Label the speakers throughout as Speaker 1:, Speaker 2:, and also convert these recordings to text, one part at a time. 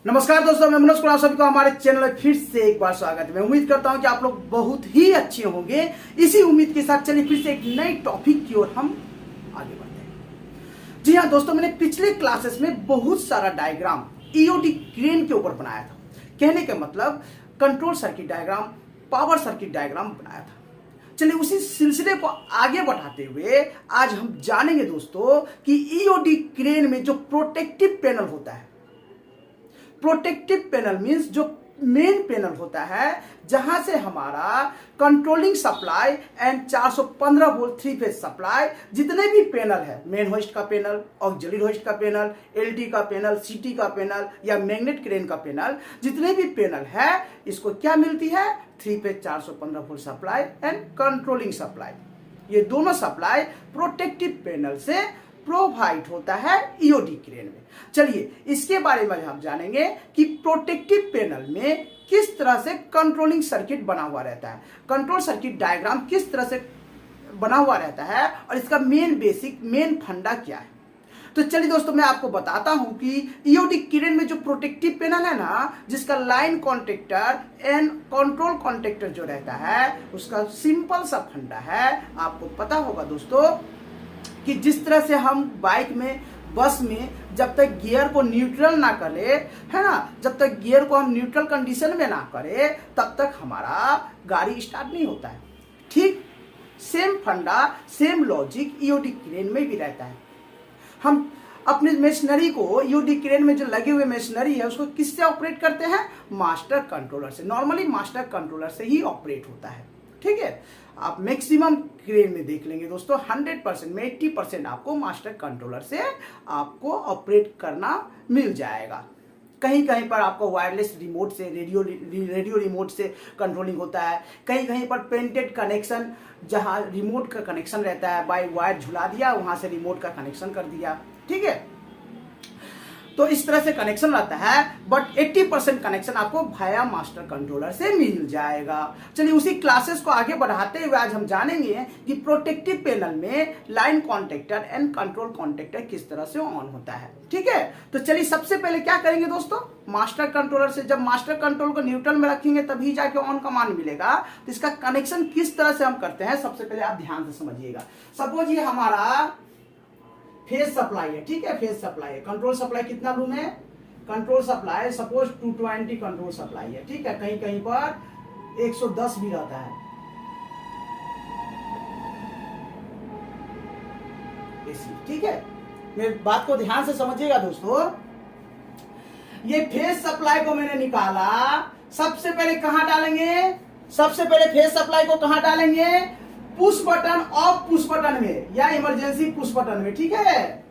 Speaker 1: नमस्कार दोस्तों, मैं मनोज कुमार, सभी को हमारे चैनल में फिर से एक बार स्वागत है। मैं उम्मीद करता हूं कि आप लोग बहुत ही अच्छे होंगे। इसी उम्मीद के साथ चलिए फिर से एक नई टॉपिक की ओर हम आगे बढ़ते हैं। जी हाँ दोस्तों, मैंने पिछले क्लासेस में बहुत सारा डायग्राम ईओडी क्रेन के ऊपर बनाया था। कहने का मतलब control circuit diagram, power circuit diagram बनाया था। चलिए उसी सिलसिले को आगे बढ़ाते हुए आज हम जानेंगे दोस्तों कि ईओडी क्रेन में जो प्रोटेक्टिव पैनल होता है, प्रोटेक्टिव पैनल मींस जो मेन पैनल होता है जहां से हमारा controlling supply and 415 volt 3 phase supply, जितने भी पैनल है, मेन होस्ट का पैनल, ऑक्सिलरी होस्ट का पैनल, एलटी का पैनल, सीटी का पैनल या मैग्नेट क्रेन का पैनल, जितने भी पैनल है इसको क्या मिलती है? 3 phase 415 volt supply and controlling supply. ये दोनों सप्लाई प्रोटेक्टिव पैनल से प्रोवाइड होता है ईओडी क्रेन में। चलिए इसके बारे में हम जानेंगे कि प्रोटेक्टिव पैनल में किस तरह से कंट्रोलिंग सर्किट बना हुआ रहता है, कंट्रोल सर्किट डायग्राम किस तरह से बना हुआ रहता है और इसका मेन फंडा क्या है। तो चलिए दोस्तों, मैं आपको बताता हूं कि ईओडी क्रेन में जो प्रोटेक्टिव पैनल है ना, जिसका line contactor and control contactor जो रहता है, उसका सिंपल सा फंडा है। आपको पता होगा दोस्तों कि जिस तरह से हम बाइक में, बस में जब तक गियर को न्यूट्रल ना करें, है ना, जब तक गियर को हम न्यूट्रल कंडीशन में ना करें तब तक हमारा गाड़ी स्टार्ट नहीं होता है। ठीक सेम फंडा, सेम लॉजिक ईओडी क्रेन में भी रहता है। हम अपने मशीनरी को, ईओडी क्रेन में जो लगे हुए मशीनरी है उसको किससे ऑपरेट करते हैं? मास्टर कंट्रोलर से। नॉर्मली मास्टर कंट्रोलर से ही ऑपरेट होता है। ठीक है, आप मैक्सिमम क्रेन में देख लेंगे दोस्तों 100% में 80% आपको मास्टर कंट्रोलर से आपको ऑपरेट करना मिल जाएगा। कहीं कहीं पर आपको वायरलेस रिमोट से, रेडियो रिमोट से कंट्रोलिंग होता है। कहीं कहीं पर पेंटेड कनेक्शन, जहां रिमोट का कनेक्शन रहता है, बाय वायर झुला दिया, वहां से रिमोट का कनेक्शन कर दिया। ठीक है, तो इस तरह से कनेक्शन रहता है, बट 80% कनेक्शन आपको भाया मास्टर कंट्रोलर से मिल जाएगा। चलिए उसी क्लासेस को आगे बढ़ाते हुए आज हम जानेंगे कि प्रोटेक्टिव पैनल में line contactor and control contactor किस तरह से ऑन होता है। ठीक है, तो चलिए सबसे पहले क्या करेंगे दोस्तों, मास्टर कंट्रोलर से जब मास्टर कंट्रोल को न्यूट्रल में रखेंगे तभी जाके ऑन कमांड मिलेगा। तो इसका कनेक्शन किस तरह से हम करते हैं, सबसे पहले आप ध्यान से समझिएगा। सपोज ये हमारा फेज सप्लाई है। ठीक है, फेज सप्लाई है। कंट्रोल सप्लाई कितना लूम है? Control supply suppose 220 control supply है। ठीक है, कहीं कहीं पर 110 भी रहता है एसी। ठीक है, मेरी बात को ध्यान से समझिएगा दोस्तों। ये फेज सप्लाई को मैंने निकाला, सबसे पहले कहां डालेंगे? सबसे पहले फेज सप्लाई को कहां डालेंगे? Push button, of push button में या इमरजेंसी पुश बटन में। ठीक है,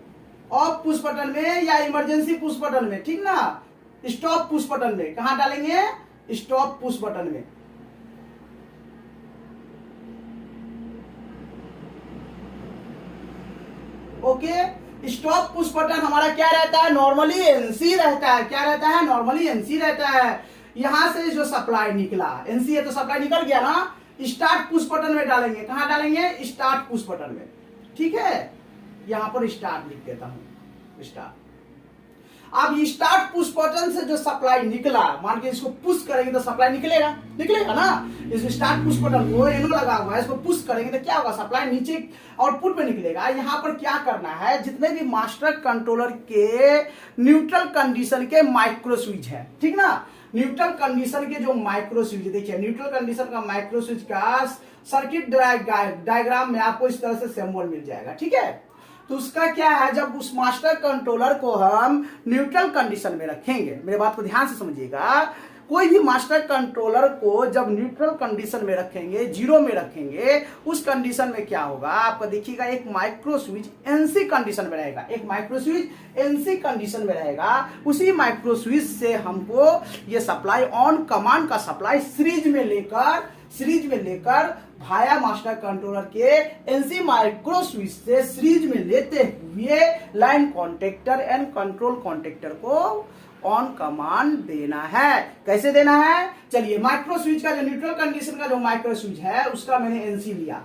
Speaker 1: ऑफ पुश बटन में या इमरजेंसी पुश बटन में। ठीक ना, स्टॉप पुश बटन में। कहां डालेंगे? स्टॉप पुश बटन में। ओके, स्टॉप पुश बटन हमारा क्या रहता है? नॉर्मली एनसी रहता है। क्या रहता है? नॉर्मली एनसी रहता है। यहां से जो सप्लाई निकला, एनसी है तो सप्लाई निकल गया ना, स्टार्ट पुश बटन में डालेंगे। कहां डालेंगे? स्टार्ट पुश बटन में। ठीक है, यहां पर स्टार्ट लिख देता हूं, स्टार्ट। अब स्टार्ट पुश बटन से जो सप्लाई निकला, मान के इसको पुश करेंगे तो सप्लाई निकलेगा ना। इस स्टार्ट पुश बटन को एनो लगा हुआ है, इसको पुश करेंगे तो क्या होगा? सप्लाई नीचे आउटपुट में निकलेगा। यहां पर क्या करना है, जितने भी मास्टर कंट्रोलर के न्यूट्रल कंडीशन के माइक्रो स्विच है, ठीक ना, न्यूट्रल कंडीशन के जो माइक्रो स्विच, देखिए न्यूट्रल कंडीशन का माइक्रो स्विच का सर्किट डायग्राम में आपको इस तरह से सिंबल मिल जाएगा। ठीक है, तो उसका क्या है, जब उस मास्टर कंट्रोलर को हम न्यूट्रल कंडीशन में रखेंगे, मेरे बात को ध्यान से समझिएगा, कोई भी मास्टर कंट्रोलर को जब न्यूट्रल कंडीशन में रखेंगे, जीरो में रखेंगे, उस कंडीशन में क्या होगा आपका देखिएगा, एक माइक्रो स्विच एनसी कंडीशन में रहेगा। एक माइक्रो स्विच एनसी कंडीशन में रहेगा। उसी माइक्रो स्विच से हमको ये सप्लाई ऑन कमांड का सप्लाई सीरीज में लेकर भाया मास्टर कंट्रोलर के एनसी माइक्रो स्विच से सीरीज में लेते हुए line contactor and control contactor को ऑन कमांड देना है। कैसे देना है? चलिए, माइक्रो स्विच का जो न्यूट्रल कंडीशन का जो माइक्रो स्विच है उसका मैंने एनसी लिया।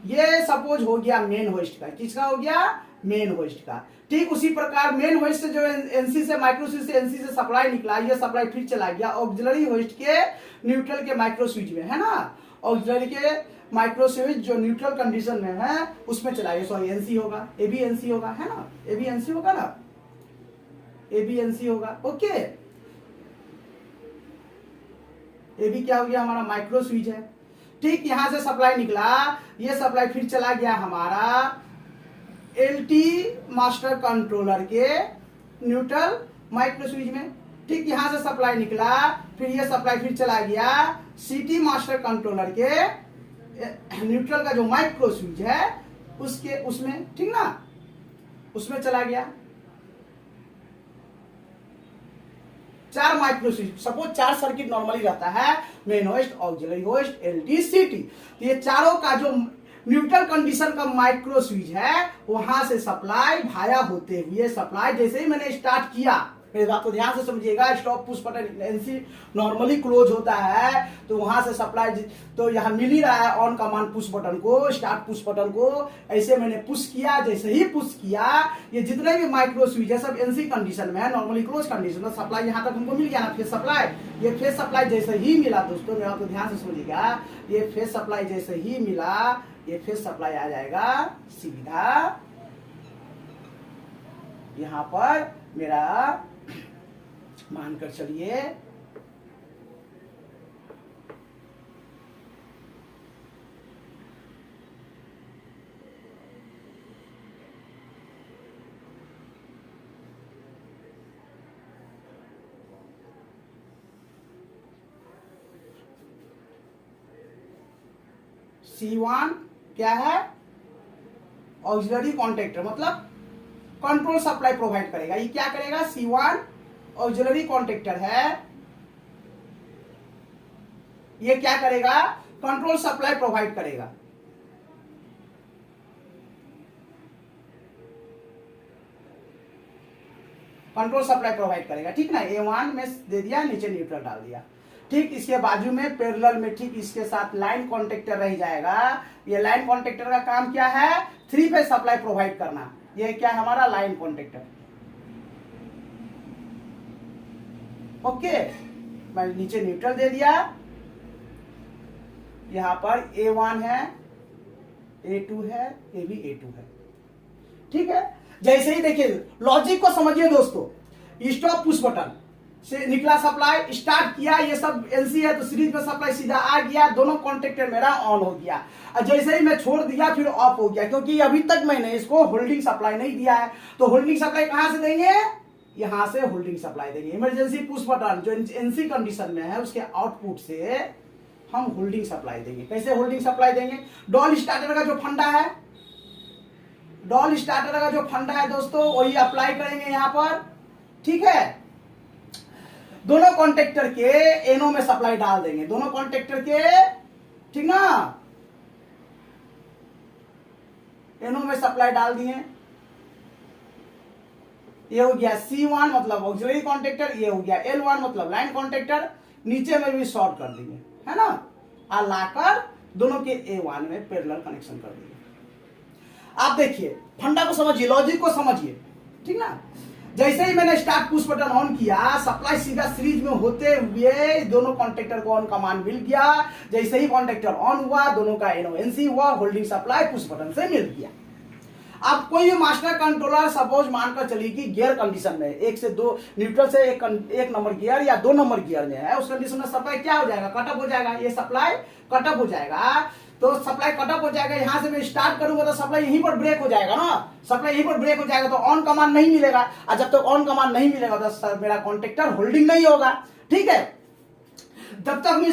Speaker 1: ये सपोज हो गया मेन होस्ट का। किसका हो गया? मेन होस्ट का। ठीक उसी प्रकार मेन होस्ट से जो एनसी से माइक्रो स्विच से एनसी से सप्लाई निकला, ये सप्लाई फिर चला गया ऑक्सिलरी होस्ट के न्यूट्रल के माइक्रो स्विच में, है ना। ऑक्सिलरी के माइक्रो स्विच जो न्यूट्रल कंडीशन में है उसमें चला गया, सॉरी एनसी होगा, ए बी एनसी होगा, है ना, ए बी एनसी होगा ना, ए बी एनसी होगा। ओके, ए बी क्या हो गया हमारा माइक्रो स्विच है। ठीक, यहां से सप्लाई निकला, ये सप्लाई फिर चला गया हमारा एलटी मास्टर कंट्रोलर के न्यूट्रल माइक्रो स्विच में। ठीक, यहां से सप्लाई निकला, फिर ये सप्लाई फिर चला गया सीटी मास्टर कंट्रोलर के न्यूट्रल का जो माइक्रो स्विच है उसके उसमें, ठीक ना, उसमें चला गया। 4 micro switch, suppose 4 circuit normally रहता है, main host, auxiliary host, LT, सीटी। तो ये चारों का जो न्यूट्रल कंडीशन का माइक्रो स्विच है वहां से सप्लाई भाया होते हुए, सप्लाई जैसे ही मैंने स्टार्ट किया, मेरी बात को ध्यान से समझिएगा, stop push button NC normally close होता है तो वहां से सप्लाई, तो यहां मिल ही रहा है ऑन कमांड पुश बटन को, स्टार्ट पुश बटन को, ऐसे मैंने पुश किया, जैसे ही पुश किया ये जितने भी माइक्रो स्विच है सब एनसी कंडीशन में है, नॉर्मली क्लोज कंडीशन में, सप्लाई यहां तक हमको मिल गया ना, फेज सप्लाई। ये फेज सप्लाई जैसे ही मिला दोस्तों, मेरा तो ध्यान से समझिएगा, ये फेज सप्लाई जैसे ही मिला, ये फेज सप्लाई आ जाएगा सीधा यहां पर, मेरा मानकर चलिए C1 क्या है, ऑक्सिलरी कॉन्टेक्टर, मतलब कंट्रोल सप्लाई प्रोवाइड करेगा। ये क्या करेगा, C1 ऑक्सिलरी कॉन्टेक्टर है, ये क्या करेगा, कंट्रोल सप्लाई प्रोवाइड करेगा। कंट्रोल सप्लाई प्रोवाइड करेगा, ठीक ना। A1 में दे दिया, नीचे न्यूट्रल डाल दिया। ठीक, इसके बाजू में पैरेलल में ठीक इसके साथ लाइन कॉन्टेक्टर रह जाएगा। ये लाइन कॉन्टेक्टर का काम क्या है, 3 फेज सप्लाई प्रोवाइड करना। ये क्या है हमारा लाइन कॉन्टेक्टर। ओके, मैं नीचे न्यूट्रल दे दिया, यहां पर A1 है, A2 है, ये भी A2 है, ठीक है। जैसे ही देखिए लॉजिक को समझिए दोस्तों, स्टॉप पुश बटन से निकला सप्लाई, स्टार्ट किया, ये सब एनसी है तो सीरीज में सप्लाई सीधा आ गया, दोनों कॉन्टेक्टर मेरा ऑन हो गया। और जैसे ही मैं छोड़ दिया फिर ऑफ हो गया, क्योंकि अभी तक मैंने इसको होल्डिंग सप्लाई नहीं दिया है। तो होल्डिंग सप्लाई कहां से देंगे, यहां से होल्डिंग सप्लाई देंगे। इमरजेंसी पुश बटन जो एनसी कंडीशन में है उसके आउटपुट से हम होल्डिंग सप्लाई देंगे। कैसे होल्डिंग सप्लाई देंगे, डॉल स्टार्टर का जो फंडा है, डॉल स्टार्टर का जो फंडा है दोस्तों वही अप्लाई करेंगे यहां पर, ठीक है। दोनों कॉन्टेक्टर के एनो में सप्लाई डाल देंगे, दोनों कॉन्टेक्टर के, ठीक ना, एनो में सप्लाई डाल दिए। ये हो गया C1 मतलब ऑक्सिलरी कॉन्टेक्टर, ये हो गया L1 मतलब लाइन कॉन्टेक्टर, नीचे में भी शॉर्ट कर देंगे, है ना, और लाकर दोनों के A1 में पैरेलल कनेक्शन कर देंगे। आप देखिए फंडा को समझिए, लॉजिक को समझिए, ठीक ना। जैसे ही मैंने स्टार्ट पुश बटन ऑन किया, सप्लाई सीधा सीरीज में होते हुए दोनों कॉन्टेक्टर को ऑन कमांड मिल गया। जैसे ही कॉन्टेक्टर ऑन हुआ, दोनों का एनओएनसी हुआ, होल्डिंग सप्लाई पुश बटन से मिल गया। अब कोई भी मास्टर कंट्रोलर सपोज मानकर चलिए कि गियर कंडीशन में 1 से 2 न्यूट्रल से एक नंबर गियर या 2 नंबर गियर में है, उस कंडीशन में सप्लाई क्या हो जाएगा, कटअप हो जाएगा। ये सप्लाई कटअप हो जाएगा, तो सप्लाई कटअप हो जाएगा। यहां से मैं स्टार्ट करूंगा तो सप्लाई यहीं पर ब्रेक हो जाएगा ना, सप्लाई यहीं पर ब्रेक हो जाएगा तो ऑन कमांड नहीं मिलेगा, और जब तक ऑन कमांड नहीं मिलेगा तो मेरा कॉन्टेक्टर होल्डिंग नहीं होगा, ठीक है। जब तक मैं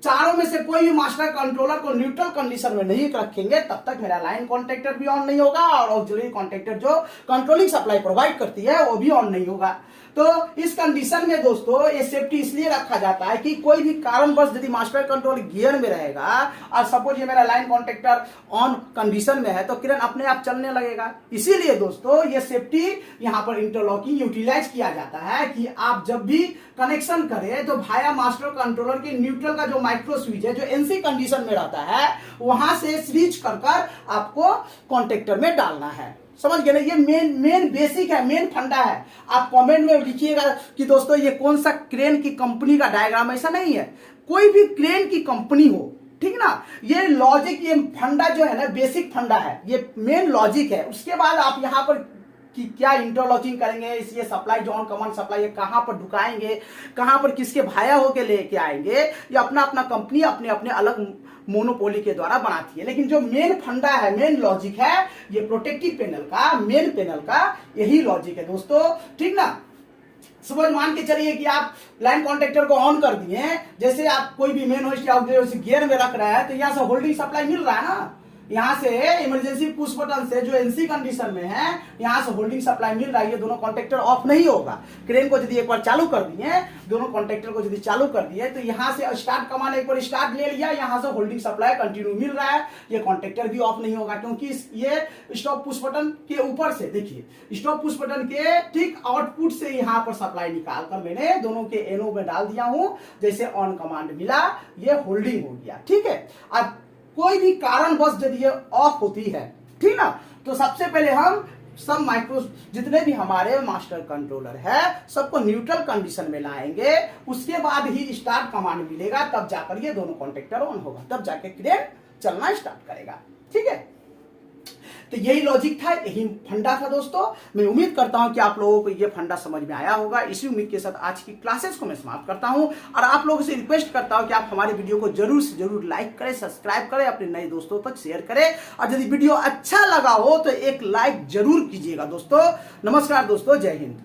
Speaker 1: चारों में से कोई भी मास्टर कंट्रोलर को न्यूट्रल कंडीशन में नहीं रखेंगे तब तक मेरा लाइन कॉन्टेक्टर भी ऑन नहीं होगा, और ऑक्सिलरी कॉन्टेक्टर जो कंट्रोलिंग सप्लाई प्रोवाइड करती है वो भी ऑन नहीं होगा। तो इस कंडीशन में दोस्तों ये सेफ्टी इसलिए रखा जाता है कि कोई भी कारणवश यदि मास्टर कंट्रोल गियर में रहेगा और सपोज ये मेरा लाइन कॉन्टेक्टर ऑन कंडीशन में है तो किरण अपने आप चलने लगेगा। इसीलिए दोस्तों ये सेफ्टी यहाँ पर इंटरलॉकिंग यूटिलाइज किया जाता है कि आप जब भी कनेक्शन करें तो भाया मास्टर कंट्रोलर के न्यूट्रल का जो माइक्रो स्विच है जो एनसी कंडीशन में रहता है वहां से स्विच कर आपको कॉन्टेक्टर में डालना है। समझ गए ना, ये मेन बेसिक है, मेन फंडा है। आप कमेंट में लिखिएगा कि दोस्तों ये कौन सा क्रेन की कंपनी का डायग्राम, ऐसा नहीं है, कोई भी क्रेन की कंपनी हो, ठीक ना, ये लॉजिक, ये फंडा जो है ना, बेसिक फंडा है, ये मेन लॉजिक है। उसके बाद आप यहाँ पर कि क्या इंटरलॉकिंग करेंगे, ये सप्लाई जो ऑन कमांड सप्लाई है कहां पर ढुकाएंगे, कहां पर किसके भाया होके लेके आएंगे, ये अपना अपना कंपनी अपने अपने अलग मोनोपोली के द्वारा बनाती है। लेकिन जो मेन फंडा है, मेन लॉजिक है, ये प्रोटेक्टिव पैनल का, मेन पैनल का यही लॉजिक है दोस्तों, ठीक ना। समझ मान के चलिए कि आप लाइन कॉन्ट्रैक्टर को ऑन कर दिए, जैसे आप कोई भी मेन होस्ट या गियर में रख रहे हैं, तो यहां से होल्डिंग सप्लाई मिल रहा है ना, यहां से इमरजेंसी पुश बटन से जो एनसी कंडीशन में है, यहां से होल्डिंग सप्लाई मिल रहा है, ये दोनों कॉन्ट्रैक्टर ऑफ नहीं होगा। क्रेन को यदि एक बार चालू कर दिए, दोनों कॉन्ट्रैक्टर को यदि चालू कर दिए, तो यहां से स्टार्ट कमांड एक बार स्टार्ट ले लिया, यहां से होल्डिंग सप्लाई कंटिन्यू मिल रहा है, ये कॉन्ट्रैक्टर भी ऑफ नहीं होगा, क्योंकि ये स्टॉप पुश बटन के ऊपर से, देखिए स्टॉप पुश बटन के ठीक आउटपुट से यहां पर सप्लाई निकाल कर मैंने दोनों के एनो में डाल दिया हूं, जैसे ऑन कमांड मिला, ये होल्डिंग हो गया, ठीक है। अब कोई भी कारणवश यदि ये ऑफ होती है, ठीक ना, तो सबसे पहले हम सब माइक्रो जितने भी हमारे मास्टर कंट्रोलर है सबको न्यूट्रल कंडीशन में लाएंगे, उसके बाद ही स्टार्ट कमांड मिलेगा, तब जाकर ये दोनों कॉन्ट्रैक्टर ऑन होगा, तब जाके क्रेन चलना स्टार्ट करेगा, ठीक है। तो यही लॉजिक था, यही फंडा था दोस्तों। मैं उम्मीद करता हूं कि आप लोगों को ये फंडा समझ में आया होगा। इसी उम्मीद के साथ आज की क्लासेस को मैं समाप्त करता हूं और आप लोगों से रिक्वेस्ट करता हूं कि आप हमारे वीडियो को जरूर से जरूर लाइक करें, सब्सक्राइब करें, अपने नए दोस्तों तक शेयर करें, और यदि वीडियो अच्छा लगा हो तो एक लाइक जरूर कीजिएगा दोस्तों। नमस्कार दोस्तों, जय हिंद।